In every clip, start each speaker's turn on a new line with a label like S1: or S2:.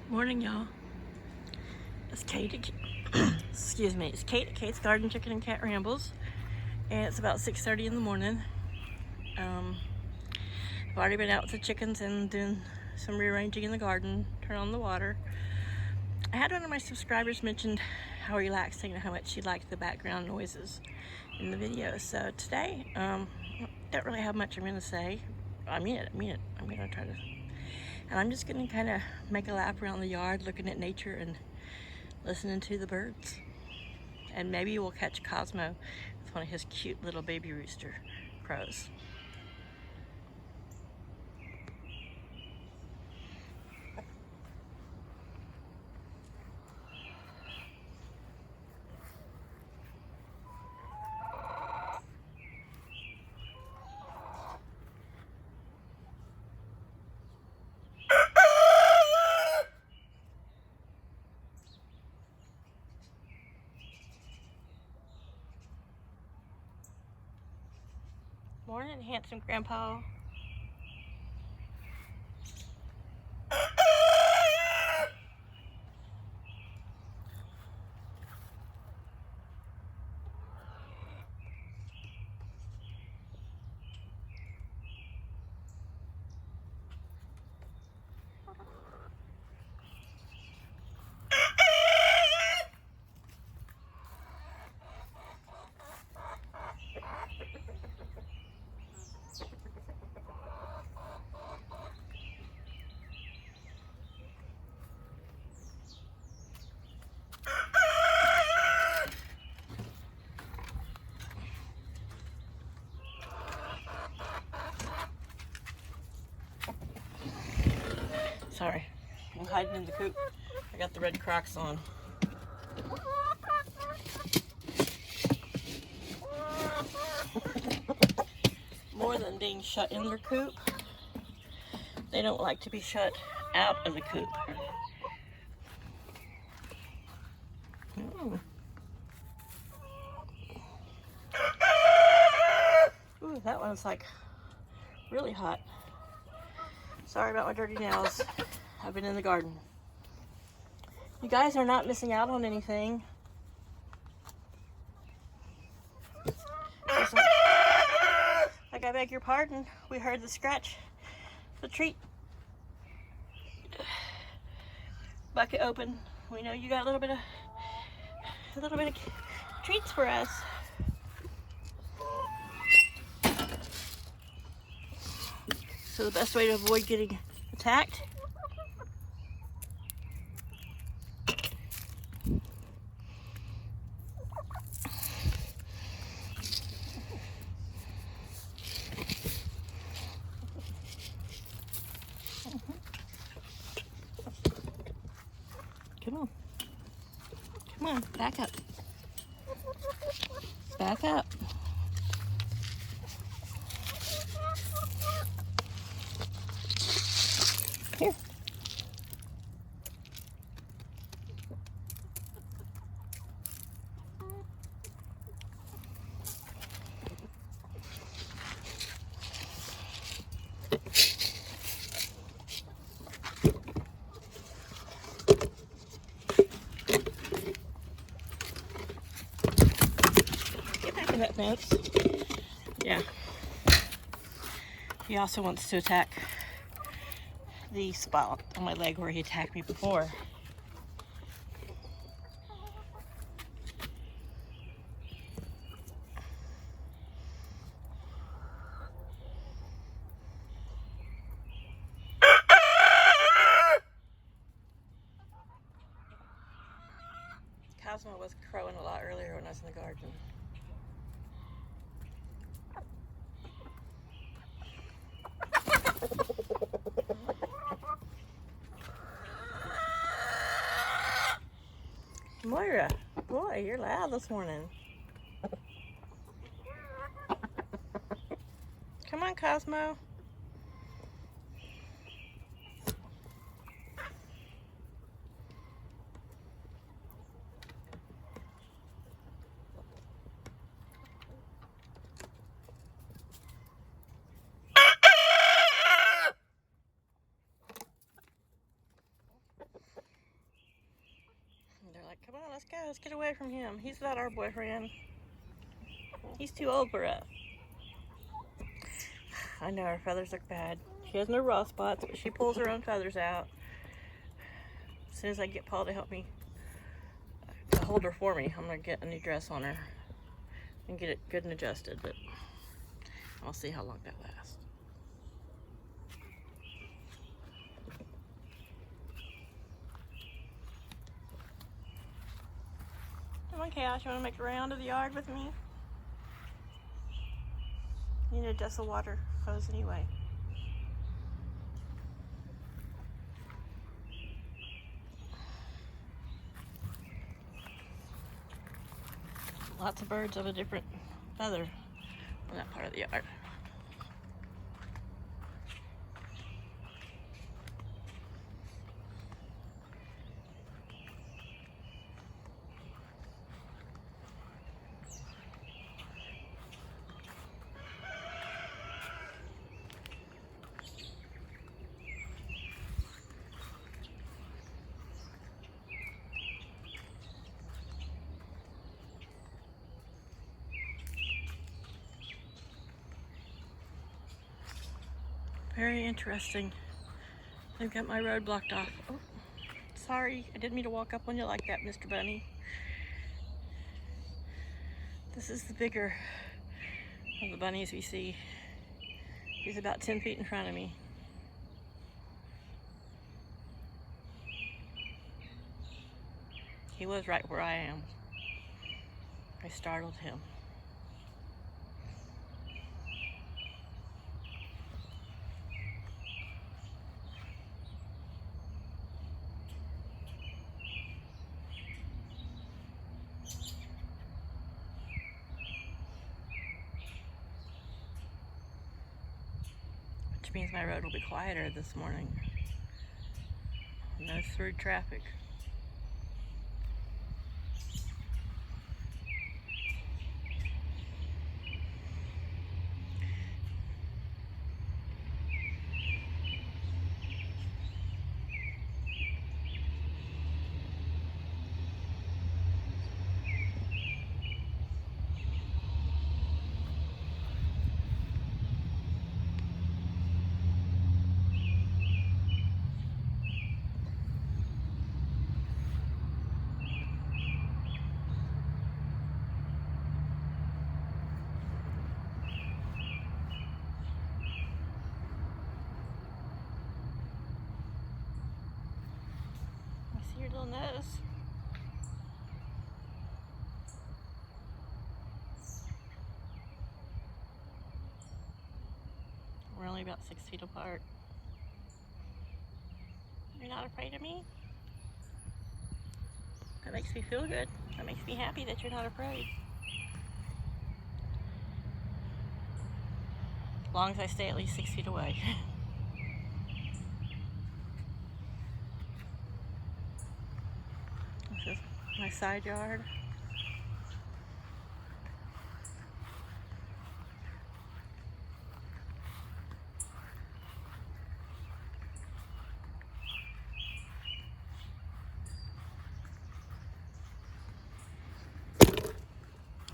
S1: Morning, y'all. It's Kate. Excuse me. It's Kate at Kate's Garden Chicken and Cat Rambles, and it's about 6:30 in the morning. I've already been out with the chickens and doing some rearranging in the garden. Turn on the water. I had one of my subscribers mentioned how relaxing and how much she liked the background noises in the video. So today, don't really have much I'm gonna say. I mean it. I'm gonna try to. And I'm just gonna kind of make a lap around the yard, looking at nature and listening to the birds. And maybe we'll catch Cosmo with one of his cute little baby rooster crows. Morning, handsome grandpa. Sorry, I'm hiding in the coop. I got the red Crocs on. More than being shut in their coop, they don't like to be shut out of the coop. Ooh, that one's like really hot. Sorry about my dirty nails. I've been in the garden. You guys are not missing out on anything. Like, I beg your pardon. We heard the scratch. The treat bucket open. We know you got a little bit of treats for us. So the best way to avoid getting attacked Come on, back up. Back up. Here. Get back in that fence. Yeah. He also wants to attack the spot on my leg where he attacked me before. Cosmo was crowing a lot earlier when I was in the garden. Moira, boy, you're loud this morning. Come on, Cosmo. go. Let's get away from him. He's not our boyfriend. He's too old for us. I know her feathers look bad. She has no raw spots, but she pulls her own feathers out. As soon as I get Paul to help me to hold her for me, I'm gonna get a new dress on her and get it good and adjusted, but I'll see how long that lasts. Come on, Chaos, you wanna make a round of the yard with me? You need to adjust the water hose anyway. Lots of birds of a different feather in that part of the yard. Very interesting. They've got my road blocked off. Oh, sorry, I didn't mean to walk up on you like that, Mr. Bunny. This is the bigger of the bunnies we see. He's about 10 feet in front of me. He was right where I am. I startled him. Which means my road will be quieter this morning. No through traffic. Your little nose. We're only about 6 feet apart. You're not afraid of me? That makes me feel good. That makes me happy that you're not afraid. As long as I stay at least 6 feet away. This is my side yard.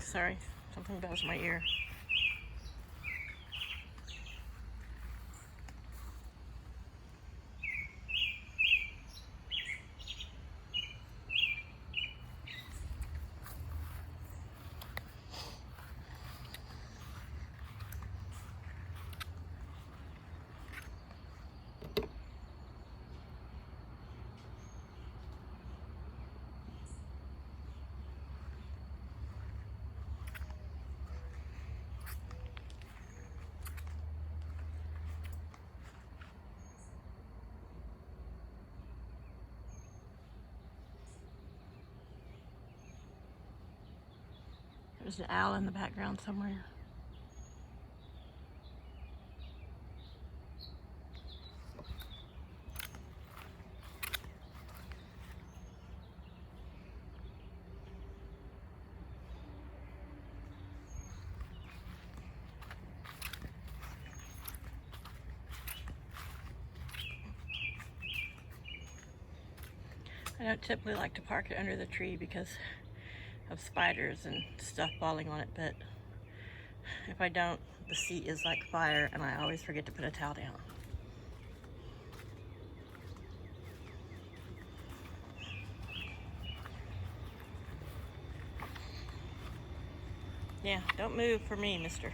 S1: Sorry, something buzzed my ear. There's an owl in the background somewhere. I don't typically like to park it under the tree because of spiders and stuff falling on it, but if I don't, the seat is like fire and I always forget to put a towel down. Yeah, don't move for me, mister.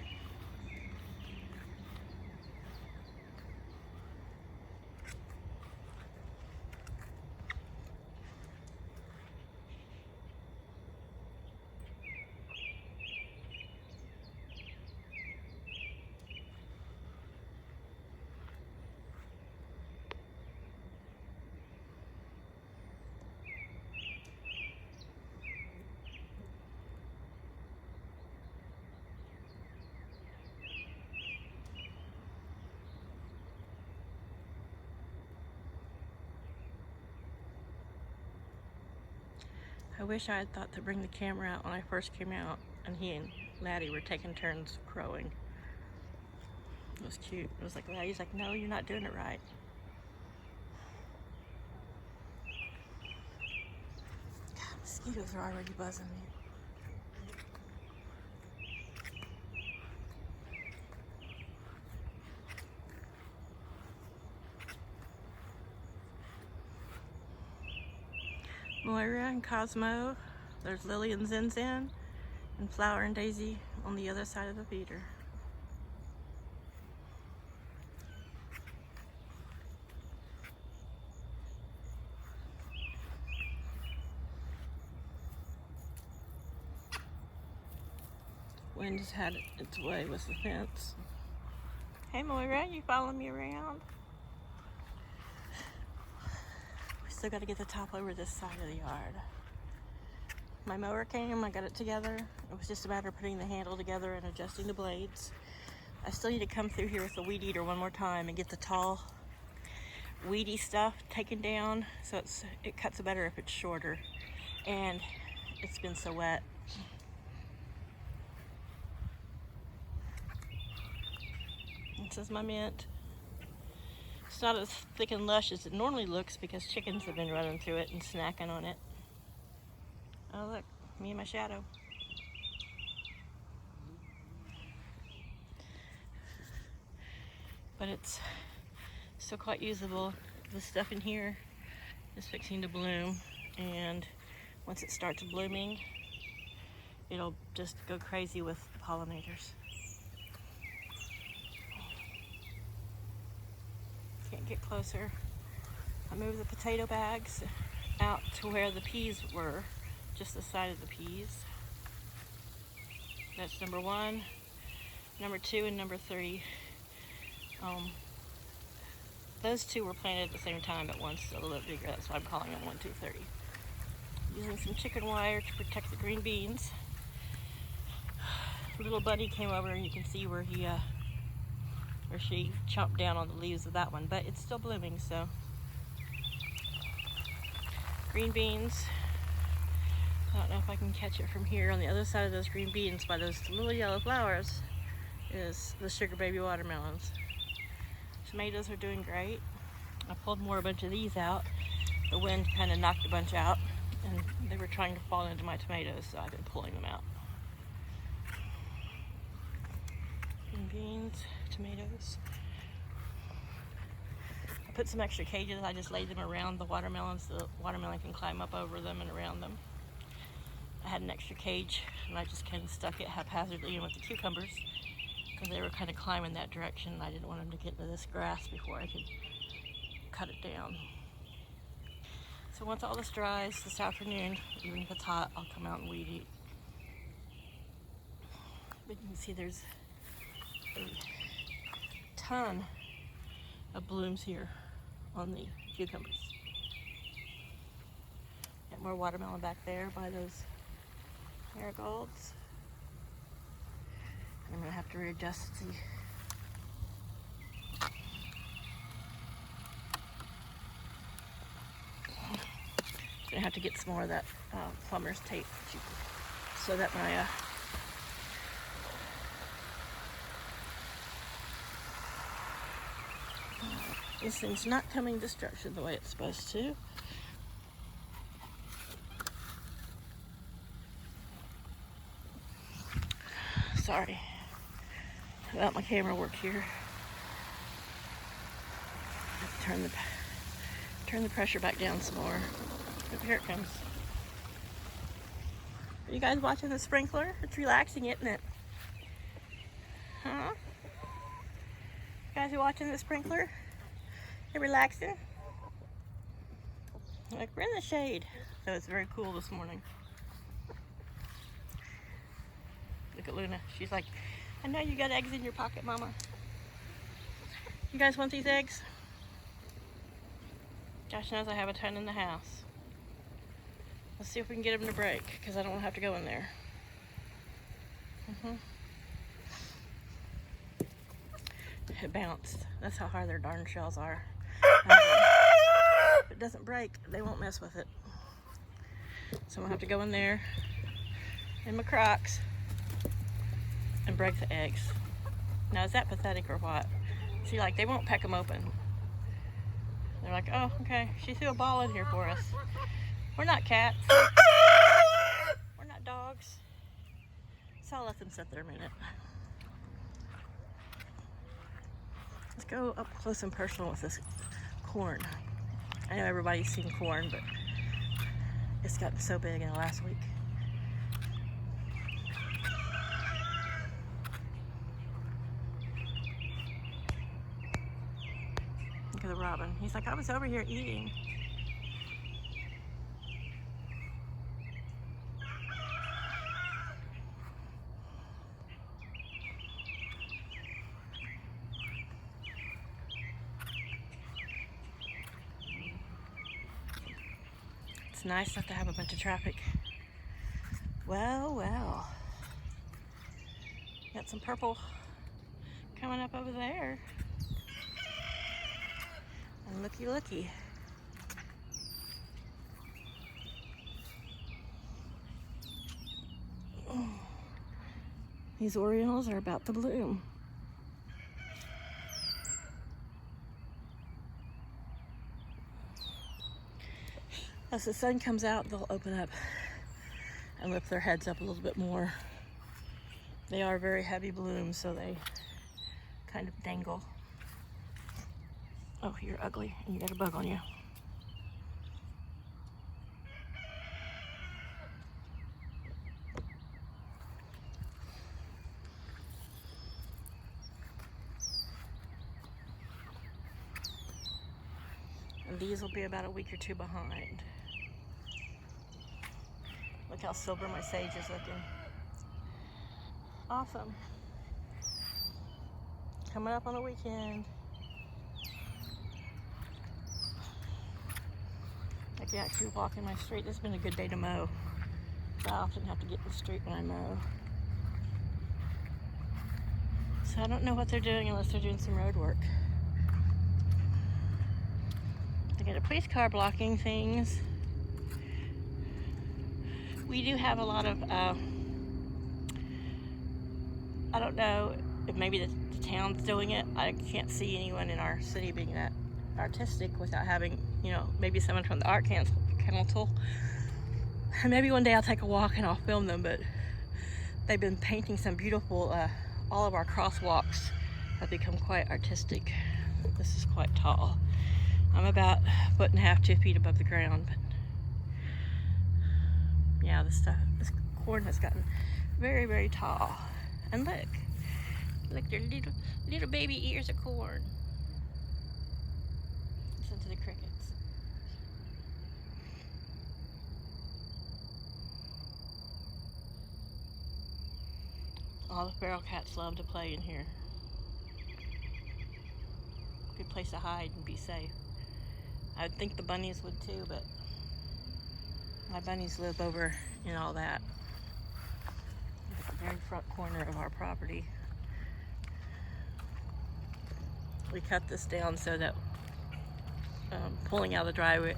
S1: I wish I had thought to bring the camera out when I first came out and he and Laddie were taking turns crowing. It was cute. It was like, Laddie's like, no, you're not doing it right. God, mosquitoes are already buzzing me. Moira and Cosmo, there's Lily and Zen Zen, and Flower and Daisy on the other side of the feeder. Wind has had its way with the fence. Hey Moira, you following me around? We still got to get the top over this side of the yard. My mower came, I got it together. It was just a matter of putting the handle together and adjusting the blades. I still need to come through here with the weed eater one more time and get the tall, weedy stuff taken down so it cuts better if it's shorter. And it's been so wet. This is my mint. It's not as thick and lush as it normally looks because chickens have been running through it and snacking on it. Oh look, me and my shadow. But it's still quite usable. The stuff in here is fixing to bloom, and once it starts blooming, it'll just go crazy with pollinators. Can't get closer. I moved the potato bags out to where the peas were, just the side of the peas. That's number 1, number 2, and number 3. Those 2 were planted at the same time, but one's still a little bigger. That's why I'm calling them 1, 2, 3. Using some chicken wire to protect the green beans. Little bunny came over, and you can see where she chomped down on the leaves of that one, but it's still blooming. So green beans. I don't know if I can catch it from here. On the other side of those green beans, by those little yellow flowers, is the sugar baby watermelons. Tomatoes are doing great. I pulled a bunch of these out. The wind kind of knocked a bunch out, and they were trying to fall into my tomatoes, so I've been pulling them out. Green beans, tomatoes. I put some extra cages. I just laid them around the watermelons so the watermelon can climb up over them and around them. I had an extra cage, and I just kind of stuck it haphazardly in with the cucumbers because they were kind of climbing that direction, and I didn't want them to get into this grass before I could cut it down. So once all this dries this afternoon, even if it's hot, I'll come out and weed eat. But you can see there's a ton of blooms here on the cucumbers. Got more watermelon back there by those marigolds. I'm gonna have to readjust the gonna have to get some more of that plumber's tape so that my this thing's not coming to structure the way it's supposed to. Sorry about my camera work here. Let's turn the pressure back down some more. Oh, here it comes. Are you guys watching the sprinkler? It's relaxing, isn't it? Huh? You guys are watching the sprinkler? You're relaxing? Like, we're in the shade, so it's very cool this morning. Look at Luna. She's like, I know you got eggs in your pocket, Mama. You guys want these eggs? Josh knows I have a ton in the house. Let's see if we can get them to break, because I don't want to have to go in there. It bounced. That's how hard their darn shells are. If it doesn't break, they won't mess with it. So I'm gonna have to go in there in my Crocs and break the eggs. Now, is that pathetic or what? See, like, they won't peck them open. They're like, oh, okay, she threw a ball in here for us. We're not cats. We're not dogs. So I'll let them sit there a minute. Let's go up close and personal with this corn. I know everybody's seen corn, but it's gotten so big in the last week. Look at the robin. He's like, I was over here eating. It's nice not to have a bunch of traffic. Well, well. Got some purple coming up over there. And looky, looky. These Orioles are about to bloom. As the sun comes out, they'll open up and lift their heads up a little bit more. They are very heavy blooms, so they kind of dangle. Oh, you're ugly and you got a bug on you. And these will be about a week or two behind. Look how silver my sage is looking. Awesome. Coming up on the weekend. I can actually walk in my street. This has been a good day to mow. I often have to get in the street when I mow. So I don't know what they're doing unless they're doing some road work. I got a police car blocking things. We do have a lot of, I don't know if maybe the town's doing it. I can't see anyone in our city being that artistic without having, you know, maybe someone from the art council. And maybe one day I'll take a walk and I'll film them, but they've been painting some beautiful, all of our crosswalks have become quite artistic. This is quite tall. I'm about 1.5 to 2 feet above the ground, but yeah, this corn has gotten very, very tall. And look, they're little baby ears of corn. Listen to the crickets. All the feral cats love to play in here. Good place to hide and be safe. I would think the bunnies would too, but my bunnies live over in all that. At the very front corner of our property. We cut this down so that pulling out of the driveway,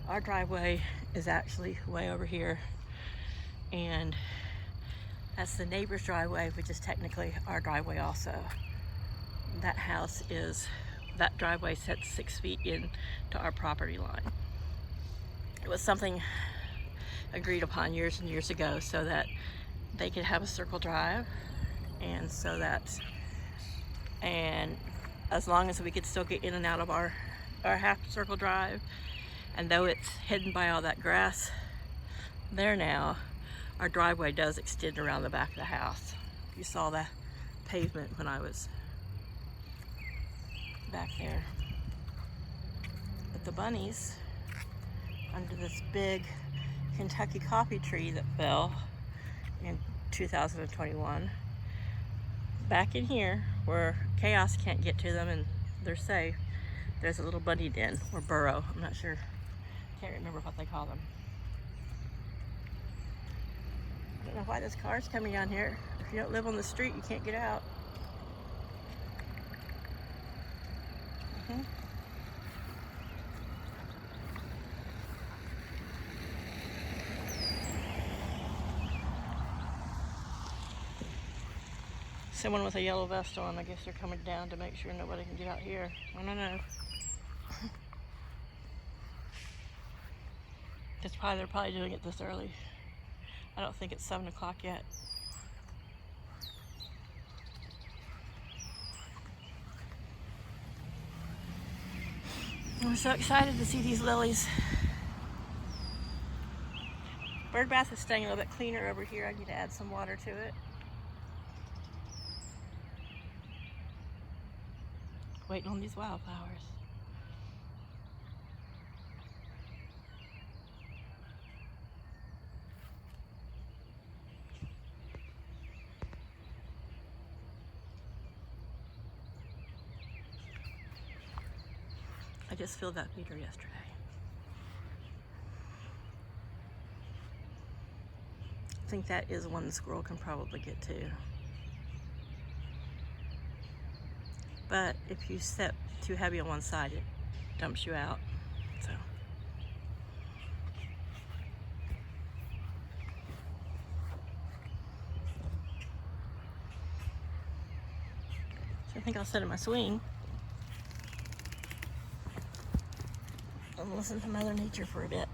S1: our driveway is actually way over here, and that's the neighbor's driveway, which is technically our driveway also. That that driveway sets 6 feet in to our property line. It was something agreed upon years and years ago so that they could have a circle drive and so that, and as long as we could still get in and out of our half circle drive, and though it's hidden by all that grass there now, our driveway does extend around the back of the house. You saw the pavement when I was back there. But the bunnies, under this big Kentucky coffee tree that fell in 2021, back in here where chaos can't get to them and they're safe, there's a little bunny den, or burrow, I'm not sure, can't remember what they call them. I don't know why this car's coming down here. If you don't live on the street, you can't get out. Someone with a yellow vest on, I guess they're coming down to make sure nobody can get out here. I don't know. They're probably doing it this early. I don't think it's 7 o'clock yet. I'm so excited to see these lilies. Bird bath is staying a little bit cleaner over here. I need to add some water to it. Waiting on these wildflowers. I just filled that feeder yesterday. I think that is one the squirrel can probably get to. But if you step too heavy on one side, it dumps you out. So I think I'll sit in my swing and listen to Mother Nature for a bit.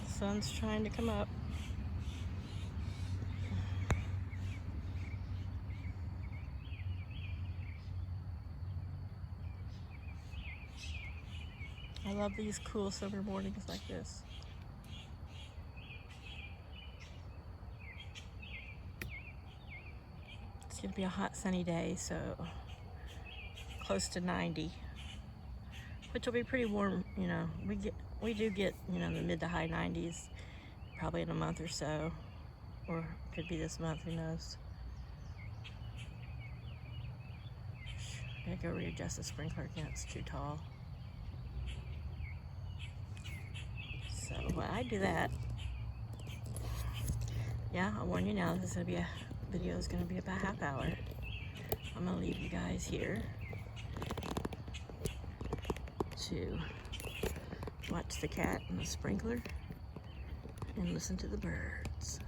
S1: The sun's trying to come up. I love these cool summer mornings like this. It's gonna be a hot sunny day, so close to 90, which will be pretty warm. You know, we do get, you know, the mid to high 90s probably in a month or so, or could be this month, who knows. I gotta go readjust the sprinkler again, it's too tall. So when I do that, yeah, I'll warn you now, this is gonna be a video is gonna be about a half hour. I'm gonna leave you guys here to watch the cat and the sprinkler and listen to the birds.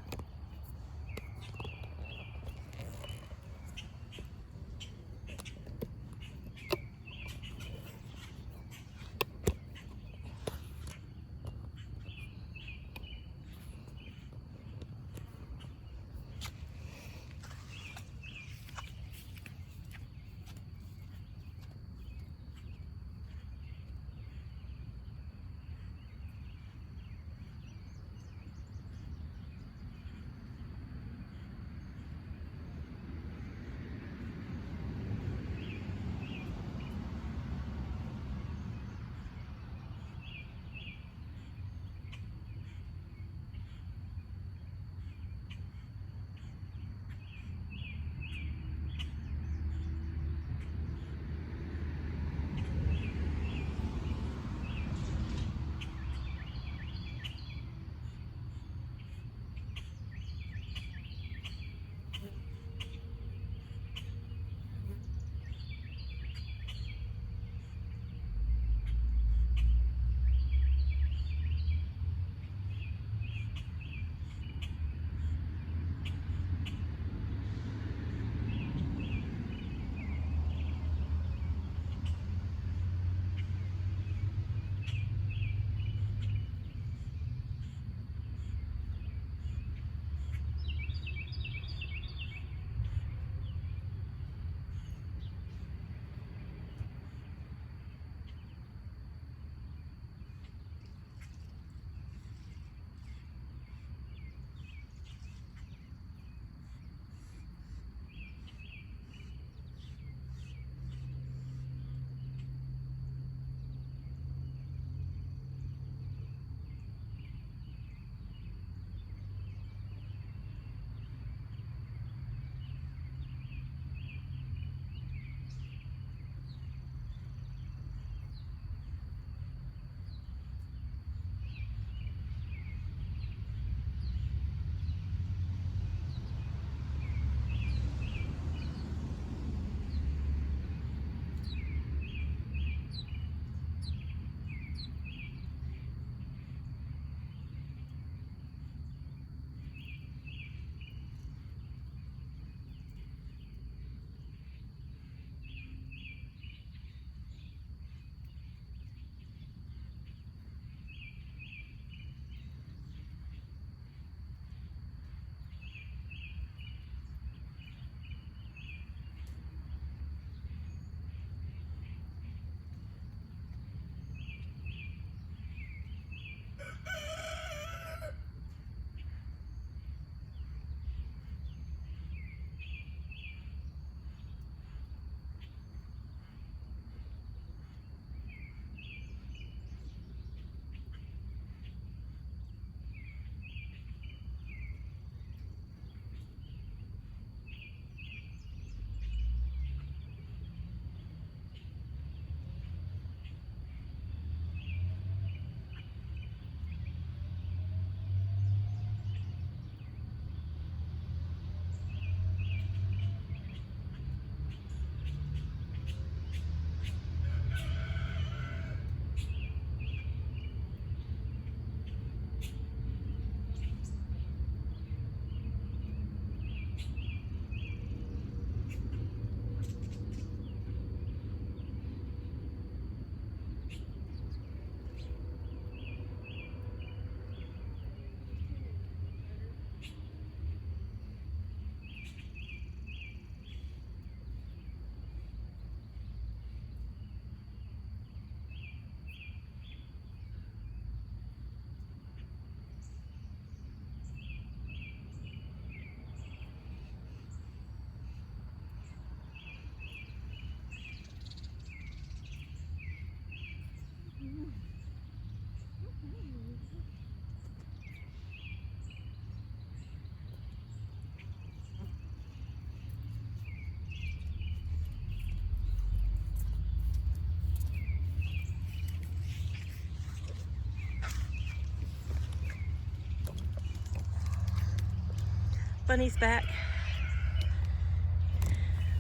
S1: Bunny's back.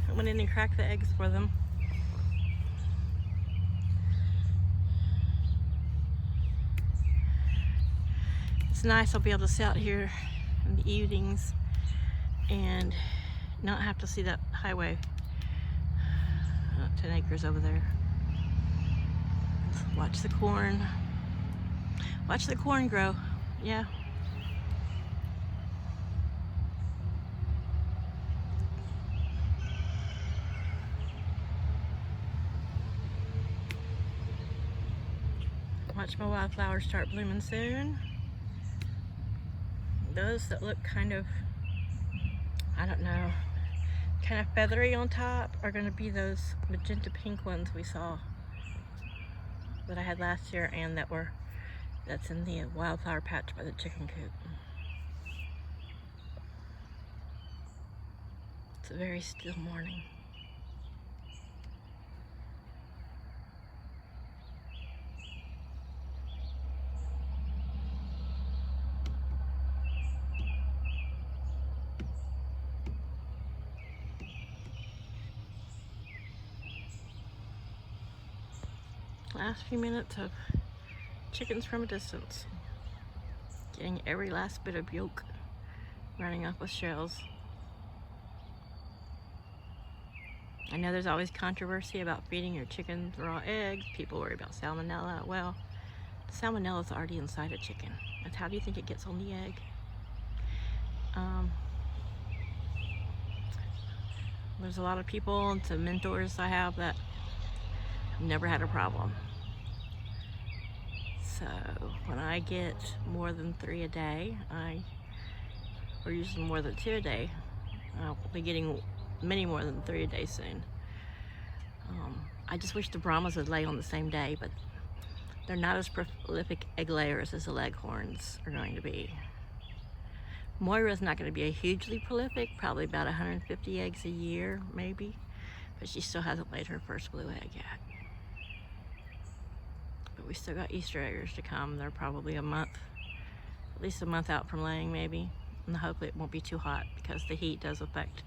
S1: I went in and cracked the eggs for them. It's nice, I'll be able to sit out here in the evenings and not have to see that highway. 10 acres over there. Watch the corn. Watch the corn grow. Yeah. Watch my wildflowers start blooming soon. Those that look kind of, I don't know, kind of feathery on top are going to be those magenta pink ones we saw that I had last year and that's in the wildflower patch by the chicken coop. It's a very still morning. Last few minutes of chickens from a distance. Getting every last bit of yolk, running off with shells. I know there's always controversy about feeding your chickens raw eggs. People worry about salmonella. Well, salmonella is already inside a chicken. That's how do you think it gets on the egg? There's a lot of people and some mentors I have that have never had a problem. So when I get more than 3 a day, or usually more than 2 a day, I'll be getting many more than 3 a day soon. I just wish the Brahmas would lay on the same day, but they're not as prolific egg layers as the Leghorns are going to be. Moira's not going to be a hugely prolific, probably about 150 eggs a year, maybe, but she still hasn't laid her first blue egg yet. But we still got Easter eggers to come. They're probably a month, at least a month out from laying maybe, and hopefully it won't be too hot because the heat does affect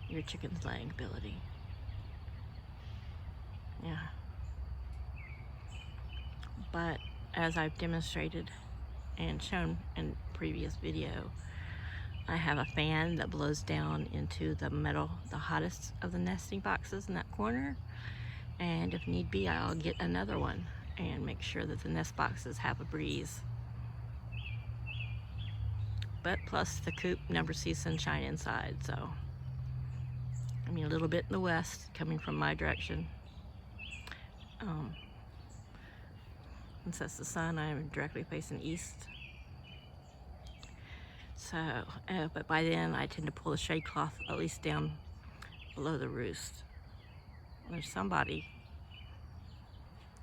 S1: your chicken's laying ability. Yeah. But as I've demonstrated and shown in previous video, I have a fan that blows down into the metal, the hottest of the nesting boxes in that corner, and if need be I'll get another one and make sure that the nest boxes have a breeze. But plus the coop never sees sunshine inside, so I mean a little bit in the west coming from my direction. Since that's the sun, I'm directly facing east. So, but by then I tend to pull the shade cloth at least down below the roost. There's somebody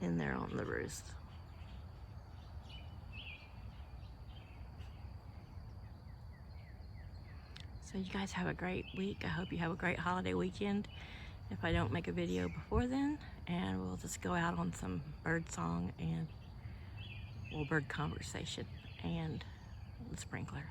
S1: in there on the roost. So you guys have a great week. I hope you have a great holiday weekend. If I don't make a video before then, and we'll just go out on some bird song and bird conversation and the sprinkler.